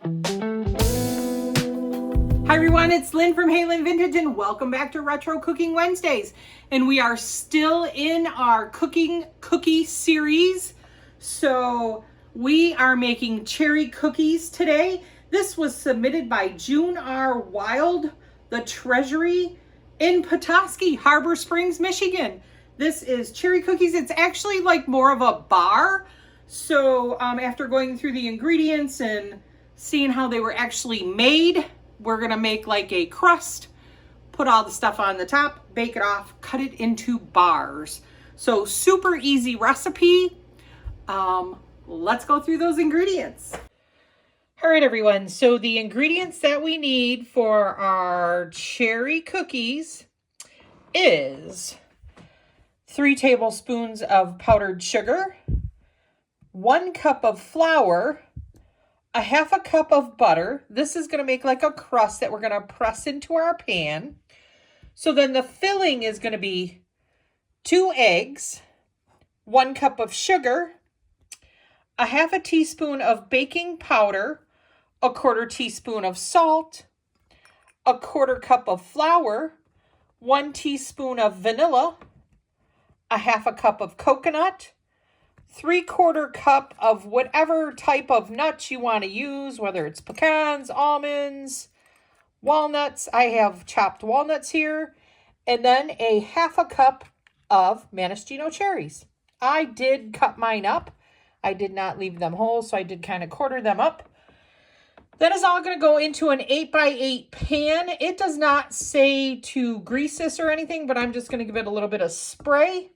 Hi everyone, it's Lynn from Hey Lynn Vintage and welcome back to Retro Cooking Wednesdays. And we are still in our cookie series. So we are making cherry cookies today. This was submitted by June R. Wild, the Treasury in Petoskey, Harbor Springs, Michigan. This is cherry cookies. It's actually like more of a bar. So after going through the ingredients and seeing how they were actually made, we're gonna make like a crust, put all the stuff on the top, bake it off, cut it into bars. So super easy recipe. Let's go through those ingredients. All right, everyone. So the ingredients that we need for our cherry cookies is 3 tablespoons of powdered sugar, 1 cup of flour, a 1/2 cup of butter. This is going to make like a crust that we're going to press into our pan. So then the filling is going to be 2 eggs, 1 cup of sugar, a 1/2 teaspoon of baking powder, a 1/4 teaspoon of salt, a 1/4 cup of flour, 1 teaspoon of vanilla, a 1/2 cup of coconut, 3/4 cup of whatever type of nuts you want to use, whether it's pecans, almonds, walnuts. I have chopped walnuts here. And then a 1/2 cup of maraschino cherries. I did cut mine up. I did not leave them whole, so I did kind of quarter them up. That is all going to go into an 8x8 pan. It does not say to grease this or anything, but I'm just going to give it a little bit of spray.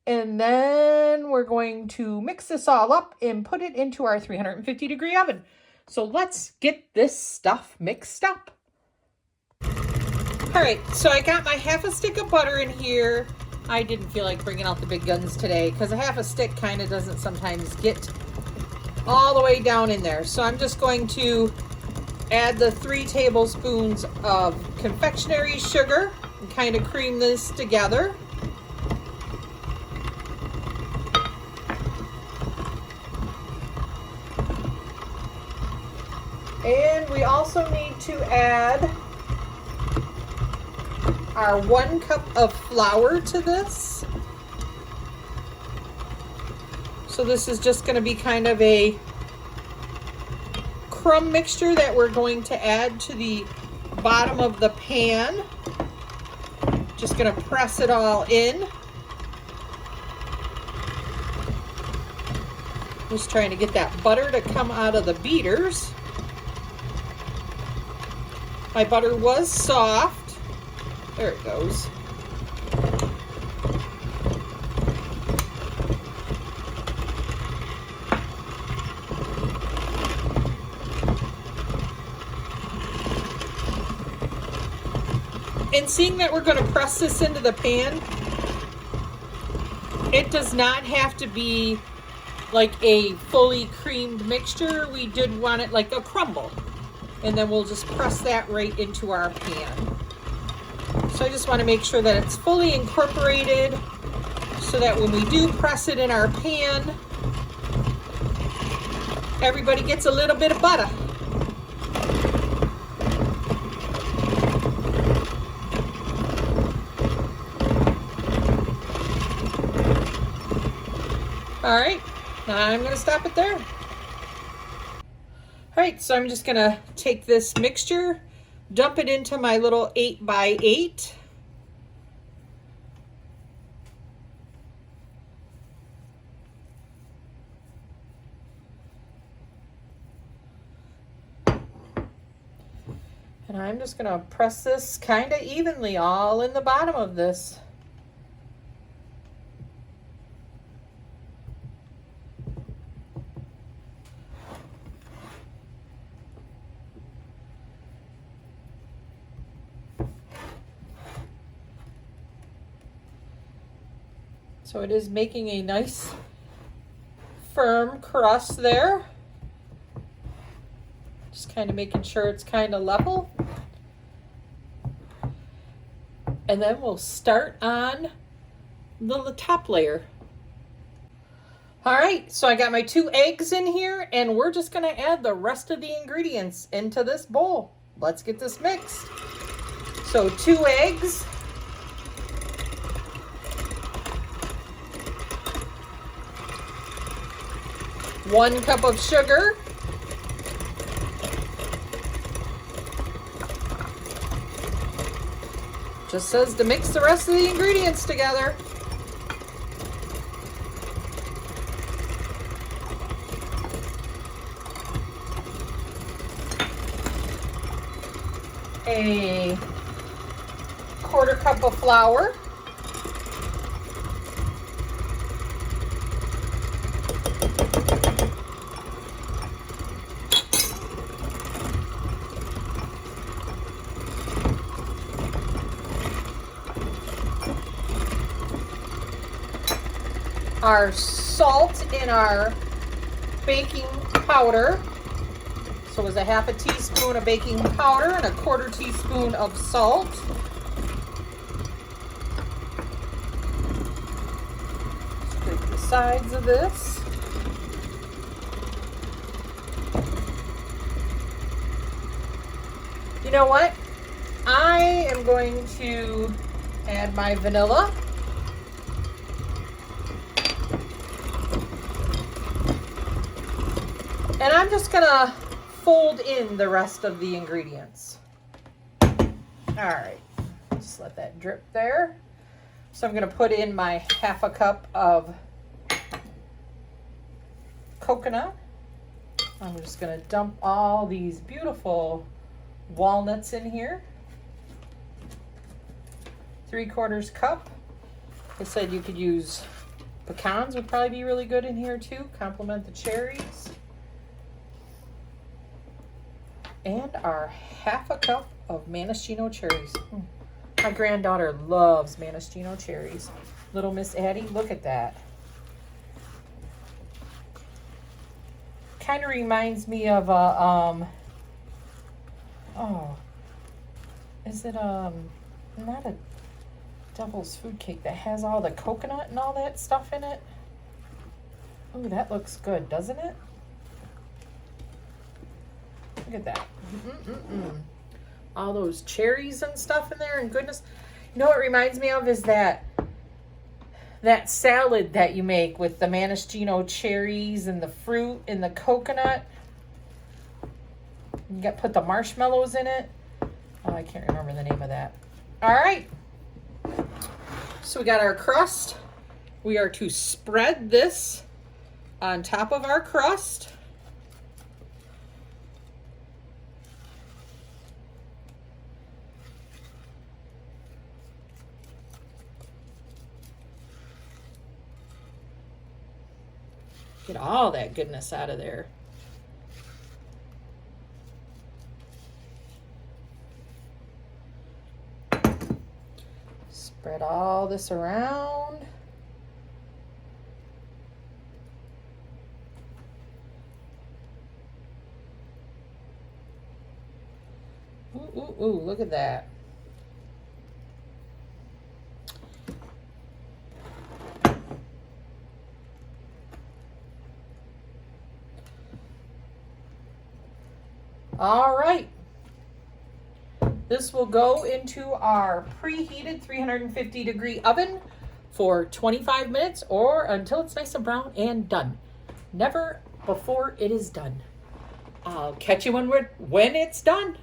And then we're going to mix this all up and put it into our 350-degree oven. So let's get this stuff mixed up. All right, so I got my 1/2 stick of butter in here. I didn't feel like bringing out the big guns today because a 1/2 stick kind of doesn't sometimes get all the way down in there. So I'm just going to add the 3 tablespoons of confectionery sugar and kind of cream this together. And we also need to add our 1 cup of flour to this. So this is just going to be kind of a crumb mixture that we're going to add to the bottom of the pan. Just going to press it all in. Just trying to get that butter to come out of the beaters. My butter was soft. There it goes. And seeing that we're going to press this into the pan, it does not have to be like a fully creamed mixture. We did want it like a crumble. And then we'll just press that right into our pan. So I just want to make sure that it's fully incorporated so that when we do press it in our pan, everybody gets a little bit of butter. All right, now I'm going to stop it there. All right, so I'm just going to take this mixture, dump it into my little 8x8. And I'm just going to press this kind of evenly all in the bottom of this. So it is making a nice firm crust there. Just kind of making sure it's kind of level. And then we'll start on the top layer. All right, so I got my 2 eggs in here, and we're just gonna add the rest of the ingredients into this bowl. Let's get this mixed. So 2 eggs. One cup of sugar. Just says to mix the rest of the ingredients together. A 1/4 cup of flour. Our salt and our baking powder. So it was a 1/2 teaspoon of baking powder and a 1/4 teaspoon of salt. Scrape the sides of this. You know what? I am going to add my vanilla. And I'm just gonna fold in the rest of the ingredients. All right, just let that drip there. So I'm gonna put in my 1/2 cup of coconut. I'm just gonna dump all these beautiful walnuts in here. 3/4 cup. I said you could use pecans, would probably be really good in here too. Complement the cherries. And our 1/2 cup of maraschino cherries. My granddaughter loves maraschino cherries. Little Miss Addie, look at that. Kind of reminds me of a, oh, is it, not a devil's food cake that has all the coconut and all that stuff in it? Oh, that looks good, doesn't it? Look at that. All those cherries and stuff in there, and goodness. You know what it reminds me of is that salad that you make with the maraschino cherries and the fruit and the coconut. You got put the marshmallows in it. Oh, I can't remember the name of that. All right. So we got our crust. We are to spread this on top of our crust. Get all that goodness out of there. Spread all this around. Ooh, ooh, ooh, look at that. All right, this will go into our preheated 350-degree oven for 25 minutes or until it's nice and brown and done. Never before it is done. I'll catch you when it's done.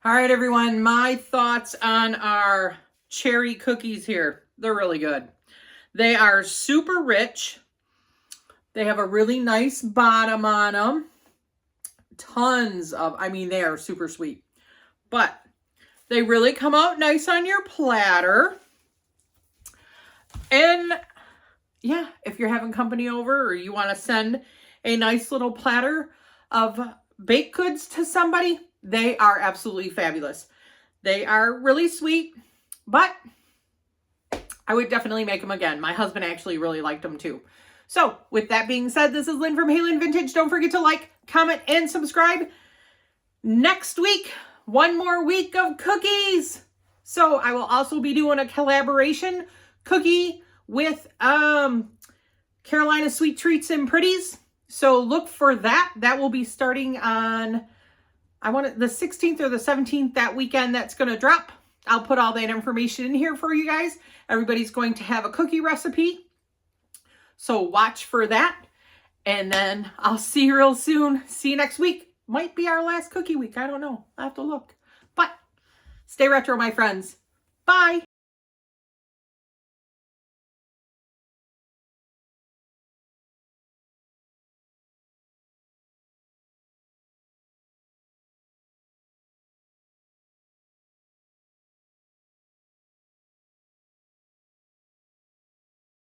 All right, everyone, my thoughts on our cherry cookies here. They're really good. They are super rich. They have a really nice bottom on them. Tons of, I mean, they are super sweet. But they really come out nice on your platter. And yeah, if you're having company over or you want to send a nice little platter of baked goods to somebody, they are absolutely fabulous. They are really sweet, but I would definitely make them again. My husband actually really liked them too. So with that being said, this is Lynn from Hey Lynn Vintage. Don't forget to like, comment, and subscribe. Next week, one more week of cookies. So I will also be doing a collaboration cookie with Carolina Sweet Treats and Pretties. So look for that. That will be starting on, the 16th or the 17th, that weekend that's going to drop. I'll put all that information in here for you guys. Everybody's going to have a cookie recipe. So watch for that. And then I'll see you real soon. See you next week. Might be our last cookie week. I don't know. I'll have to look. But stay retro, my friends. Bye.